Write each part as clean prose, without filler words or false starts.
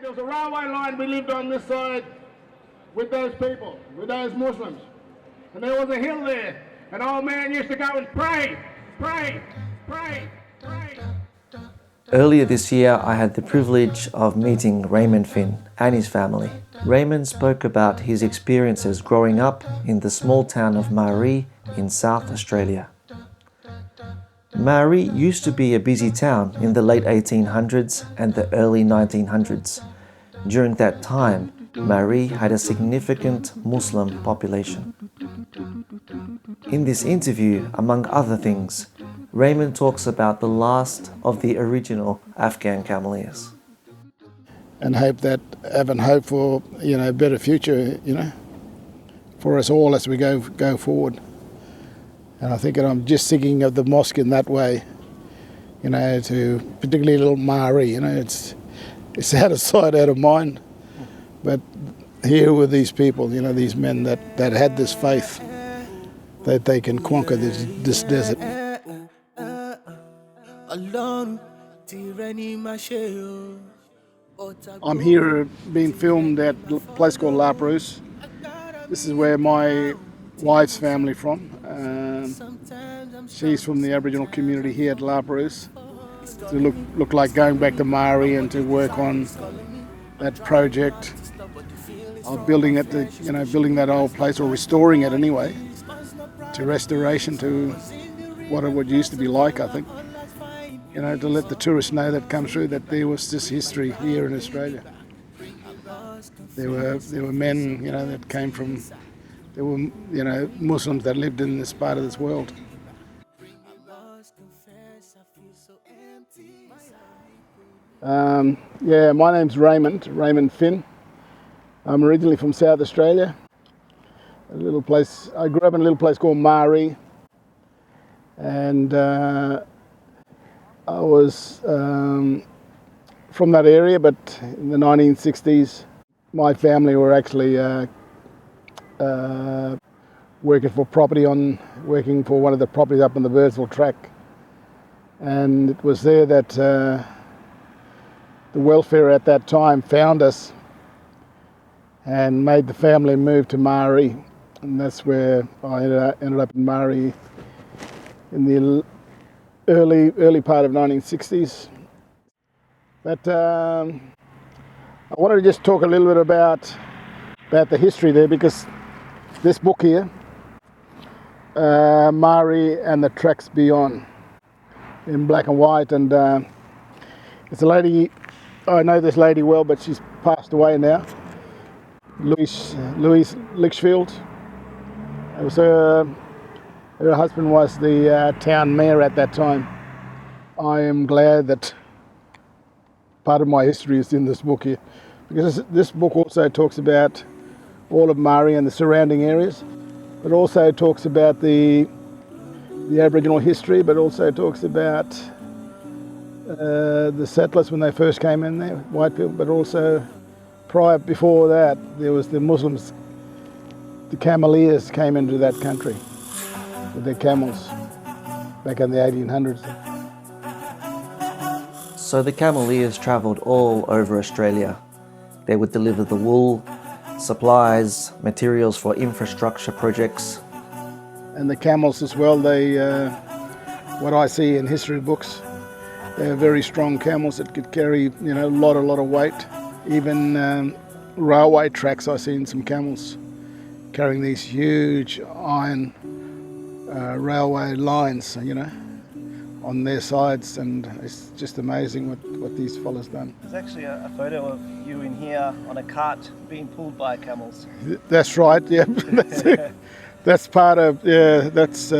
There was a railway line, we lived on this side with those people, with those Muslims. And there was a hill there. An old man used to go and pray. Earlier this year, I had the privilege of meeting Raymond Finn and his family. Raymond spoke about his experiences growing up in the small town of Marree in South Australia. Marree used to be a busy town in the late 1800s and the early 1900s. During that time, Marree had a significant Muslim population. In this interview, among other things, Raymond talks about the last of the original Afghan Cameleers. And having hope for, a better future, for us all as we go forward. And I think that I'm just thinking of the mosque in that way, to particularly little Marree, it's out of sight, out of mind. But here were these people, these men that had this faith that they can conquer this desert. I'm here being filmed at a place called La Perouse. This is where my wife's family from. She's from the Aboriginal community here at La Perouse. To look like going back to Marree and to work on that project of building that old place, or restoring it anyway, to restoration to what it would used to be like, I think. To let the tourists know that come through that there was this history here in Australia. There were men, that came from, there were, Muslims that lived in this part of this world. My name's Raymond Finn. I'm originally from South Australia. I grew up in a little place called Marree, and I was from that area, but in the 1960s, my family were actually working for one of the properties up on the Birdsville track, and it was there that the welfare at that time found us and made the family move to Marree, and that's where I ended up in Marree in the early part of 1960s. But I wanted to just talk a little bit about the history there, because this book here, Marree and the Tracks Beyond, in black and white, and it's a lady, I know this lady well, but she's passed away now, Lois Litchfield. It was her husband was the town mayor at that time. I am glad that part of my history is in this book here, because this book also talks about all of Marree and the surrounding areas, but also talks about the Aboriginal history, but also talks about the settlers when they first came in there, white people, but also before that, there was the Muslims, the Cameleers came into that country with their camels back in the 1800s. So the Cameleers travelled all over Australia. They would deliver the wool, supplies, materials for infrastructure projects. And the camels as well, they, what I see in history books, they're very strong camels that could carry, a lot of weight. Even railway tracks, I've seen some camels carrying these huge iron railway lines, on their sides, and it's just amazing what these fellas done. There's actually a photo of you in here on a cart being pulled by camels. That's right, yeah. That's part of, that's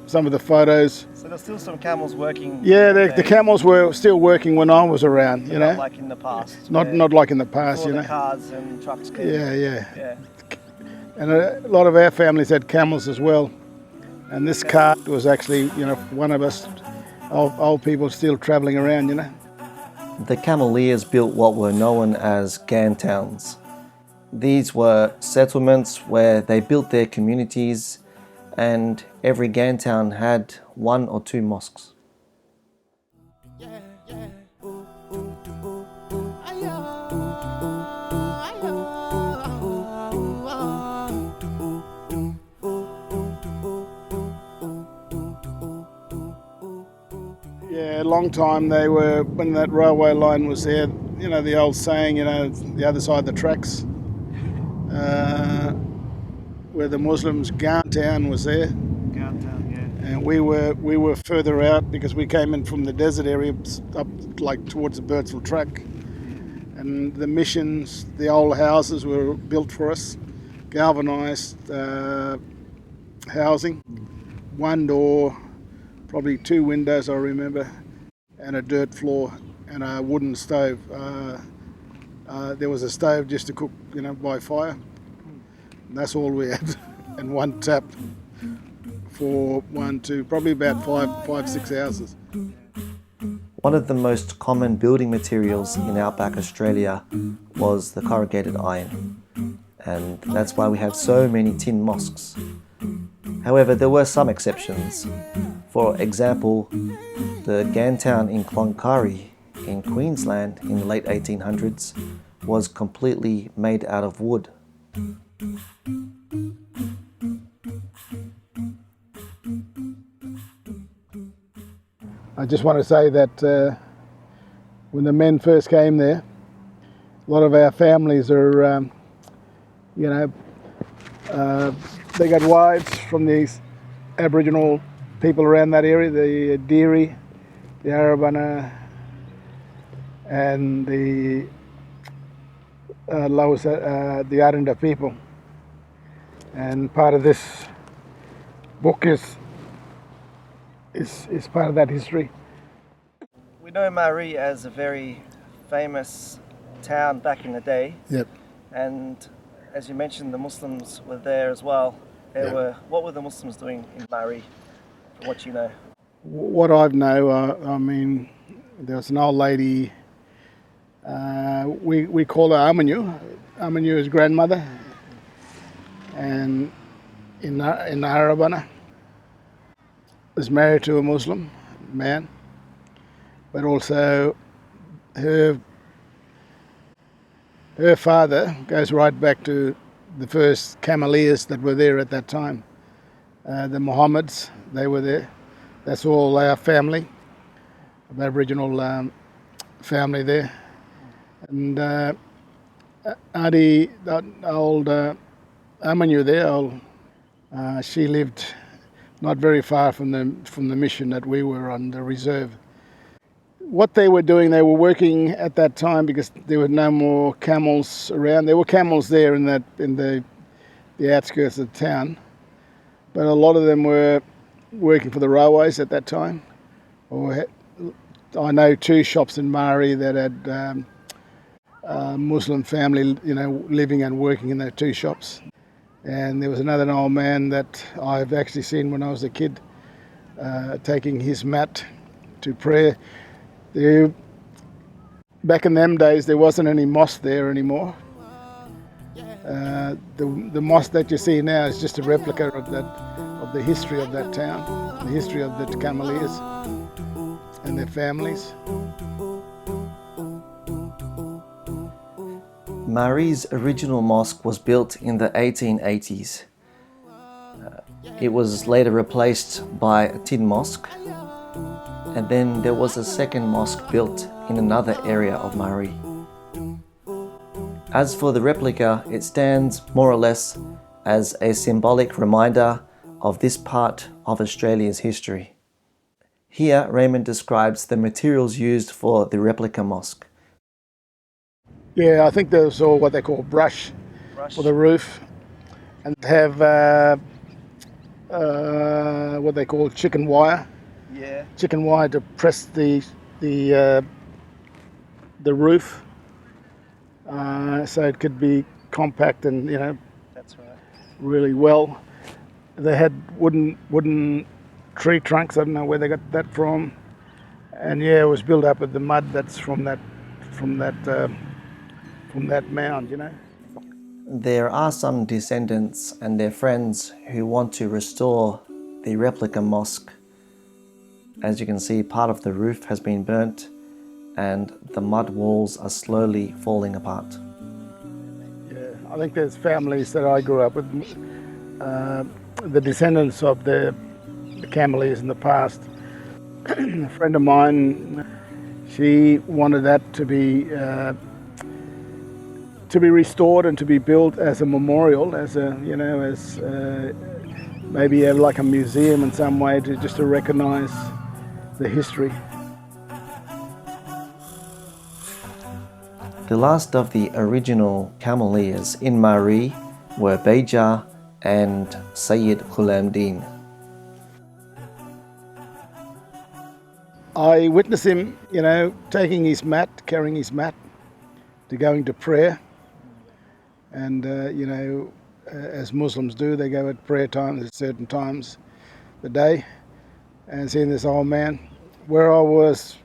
some of the photos. So there's still some camels working. Yeah, the camels were still working when I was around, Not like in the past. Not like in the past, the cars and trucks came. Yeah. And a lot of our families had camels as well. And this cart was actually, one of us old people still travelling around, The Cameleers built what were known as Ghan towns. These were settlements where they built their communities, and every Ghan town had 1 or 2 mosques. long time they were, when that railway line was there, you know, the old saying, you know, the other side of the tracks, where the Muslims, Ghan town was there. Ghan town, yeah. And we were further out because we came in from the desert area up like towards the Birdsville track. And the missions, the old houses were built for us, galvanised housing, one door, probably 2 windows I remember, and a dirt floor and a wooden stove. There was a stove just to cook, you know, by fire. And that's all we had, and one tap for probably about five, 6 houses. One of the most common building materials in outback Australia was the corrugated iron, and that's why we have so many tin mosques. However, there were some exceptions. For example, the Ghan town in Cloncurry in Queensland in the late 1800s was completely made out of wood. I just want to say that when the men first came there, a lot of our families are, you know, they got wives from these Aboriginal people around that area, the Deary, the Arabana, and the Lois, the Aranda people. And part of this book is part of that history. We know Marree as a very famous town back in the day. Yep. And as you mentioned, the Muslims were there as well. What were the Muslims doing in Marree, from what you know? What I know, I mean, there was an old lady, we call her Amanu's grandmother, and in Arabana, was married to a Muslim man, but also her father goes right back to the first Cameleers that were there at that time. The Mohammeds, they were there. That's all our family, the Aboriginal family there. And Auntie, that old Amanu there, she lived not very far from the mission that we were on, the reserve. What they were doing, they were working at that time because there were no more camels around. There were camels there in the outskirts of town, but a lot of them were working for the railways at that time. I know 2 shops in Marree that had a Muslim family, you know, living and working in those 2 shops. And there was another old man that I've actually seen when I was a kid, taking his mat to prayer. Back in them days, there wasn't any mosque there anymore. The mosque that you see now is just a replica of the history of that town, the history of the Cameleers and their families. Marree's original mosque was built in the 1880s. It was later replaced by a tin mosque, and then there was a second mosque built in another area of Marree. As for the replica, it stands more or less as a symbolic reminder of this part of Australia's history. Here, Raymond describes the materials used for the replica mosque. Yeah, I think there's all what they call brush for the roof, and have what they call chicken wire. Yeah. Chicken wire to press the roof, so it could be compact and, you know, That's right. really well. They had wooden tree trunks. I don't know where they got that from, and yeah, it was built up with the mud that's from that mound, you know. There are some descendants and their friends who want to restore the replica mosque. As you can see, part of the roof has been burnt and the mud walls are slowly falling apart. Yeah, I think there's families that I grew up with, the descendants of the Cameleers in the past. a friend of mine, she wanted that to be restored and to be built as a memorial, as a, you know, as maybe have like a museum in some way, to just to recognise the history. The last of the original Cameleers in Marree were Beja and Sayyid Ghulamdin. I witnessed him, you know, taking his mat, carrying his mat, to going to prayer. And, you know, as Muslims do, they go at prayer times at certain times of the day. And seeing this old man, where I was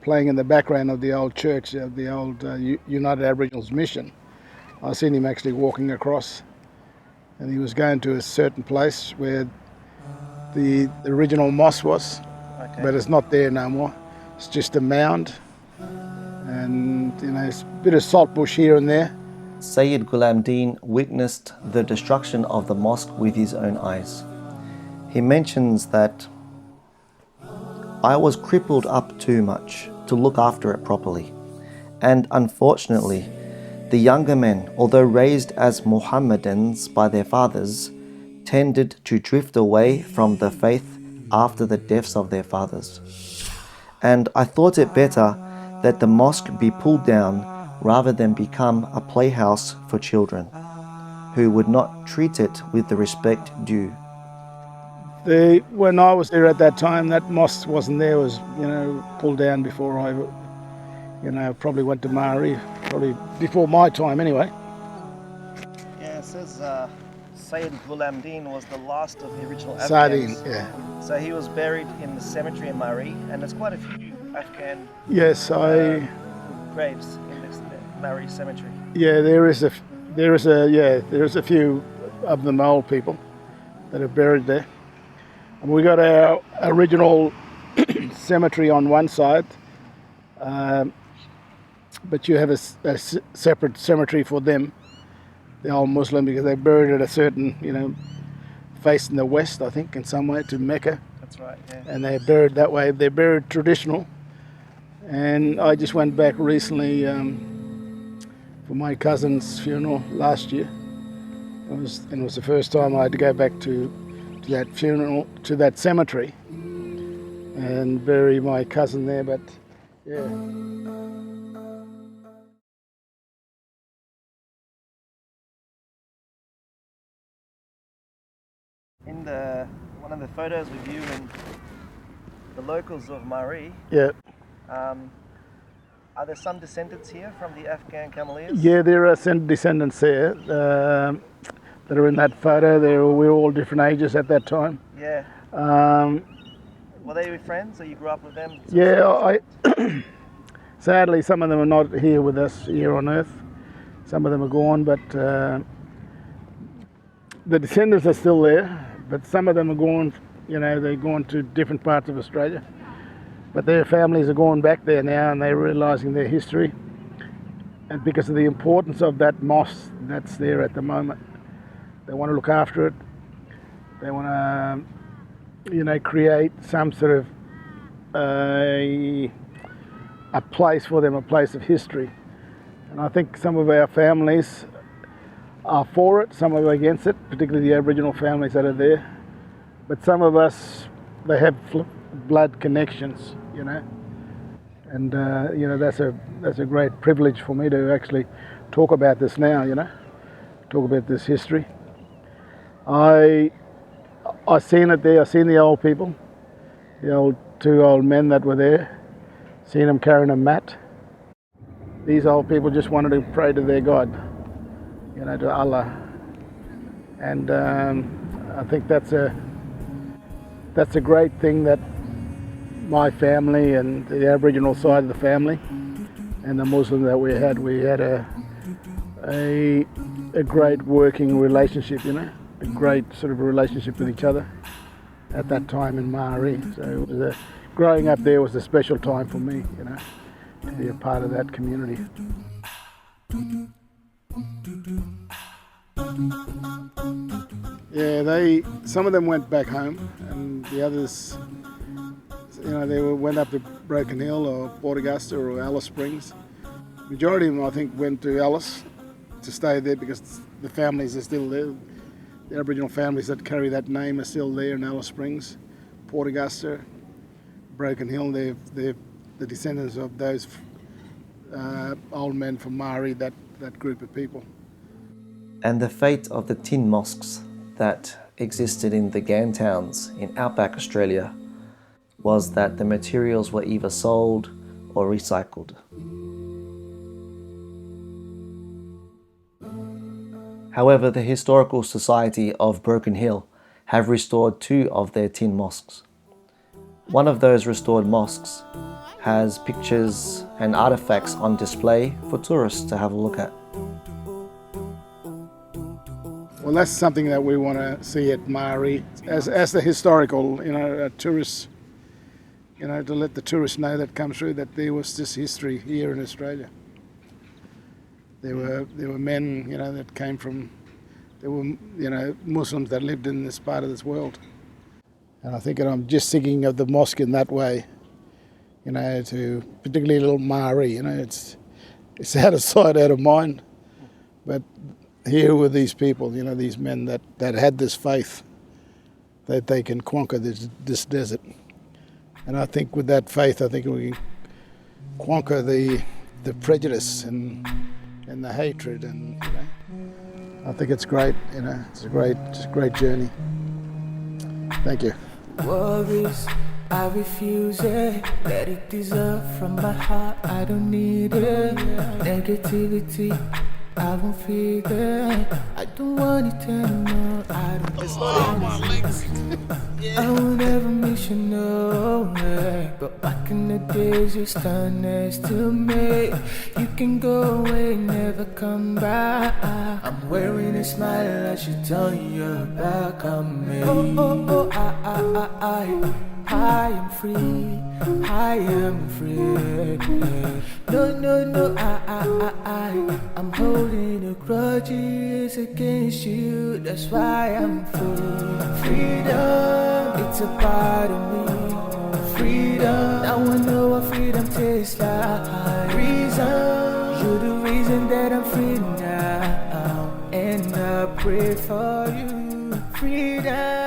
playing in the background of the old church, of the old United Aboriginals mission, I seen him actually walking across, and he was going to a certain place where the original mosque was. Okay. But it's not there no more. It's just a mound, and, you know, it's a bit of salt bush here and there. Sayyid Ghulamdin witnessed the destruction of the mosque with his own eyes. He mentions that, "I was crippled up too much to look after it properly, and unfortunately, the younger men, although raised as Mohammedans by their fathers, tended to drift away from the faith after the deaths of their fathers. And I thought it better that the mosque be pulled down rather than become a playhouse for children, who would not treat it with the respect due." When I was there at that time, that mosque wasn't there. It was, you know, pulled down before I, you know, probably went to Marree, probably before my time anyway. Yeah, it says Sayyid Ghulamdin was the last of the original Afghans. Sardine, yeah. So he was buried in the cemetery in Marree, and there's quite a few Afghan graves in this Marree cemetery. Yeah, there is a few of them old people that are buried there. And we got our original cemetery on one side, but you have a separate cemetery for them, the old Muslim, because they're buried at a certain, you know, facing the west, I think, in some way, to Mecca. That's right, yeah. And they're buried that way. They're buried traditional. And I just went back recently for my cousin's funeral last year. It was the first time I had to go back to that funeral, to that cemetery, and bury my cousin there. But yeah. In one of the photos with you and the locals of Marree, Yeah. Are there some descendants here from the Afghan Cameleers? Yeah, there are descendants there that are in that photo. We were all different ages at that time. Yeah. Were they your friends, or you grew up with them? Yeah, sadly, some of them are not here with us here on Earth. Some of them are gone, but the descendants are still there. But some of them are gone. You know, they're gone to different parts of Australia. But their families are going back there now, and they're realising their history. And because of the importance of that mosque that's there at the moment, they want to look after it. They want to, you know, create some sort of a place for them, a place of history. And I think some of our families are for it, some are against it, particularly the Aboriginal families that are there. But some of us, they have blood connections, you know, and you know, that's a great privilege for me to actually talk about this now, you know, talk about this history. I seen it there. I seen the old people, the two old men that were there. Seen them carrying a mat. These old people just wanted to pray to their God, you know, to Allah, and I think that's a great thing that my family and the Aboriginal side of the family and the Muslim that we had a great working relationship, you know, a great sort of relationship with each other at that time in Marree. So it was growing up there was a special time for me, you know, to be a part of that community. Yeah, some of them went back home, and the others, they went up to Broken Hill or Port Augusta or Alice Springs. Majority of them, I think, went to Alice to stay there because the families are still there. The Aboriginal families that carry that name are still there in Alice Springs, Port Augusta, Broken Hill. They're the descendants of those old men from Marree, that group of people. And the fate of the tin mosques that existed in the Ghan towns in outback Australia was that the materials were either sold or recycled. However, the Historical Society of Broken Hill have restored 2 of their tin mosques. One of those restored mosques has pictures and artifacts on display for tourists to have a look at. Well, that's something that we want to see at Marree as the historical, tourists, to let the tourists know that come through that there was this history here in Australia. There were men, that came from, there were, Muslims that lived in this part of this world. And I think I'm just thinking of the mosque in that way, to particularly little Marree, it's out of sight, out of mind. But here were these people, these men that had this faith that they can conquer this desert. And I think with that faith, I think we can conquer the prejudice and the hatred, and I think it's great. It's a great journey. Thank you. Worries, I refuse it. Let it dissolve from my heart. I don't need it. Negativity, I won't feed it. I don't want it anymore. I don't want it. I will never miss you, no way. But back in the days, you stand next to me. You can go away, never come back. I'm wearing a smile as you turn your back on me. I am free, I am free. No, I'm holding a grudges against you. That's why I'm free. Freedom, it's a part of me. Freedom, now I know what freedom tastes like. Reason, you're the reason that I'm free now. And I pray for you. Freedom.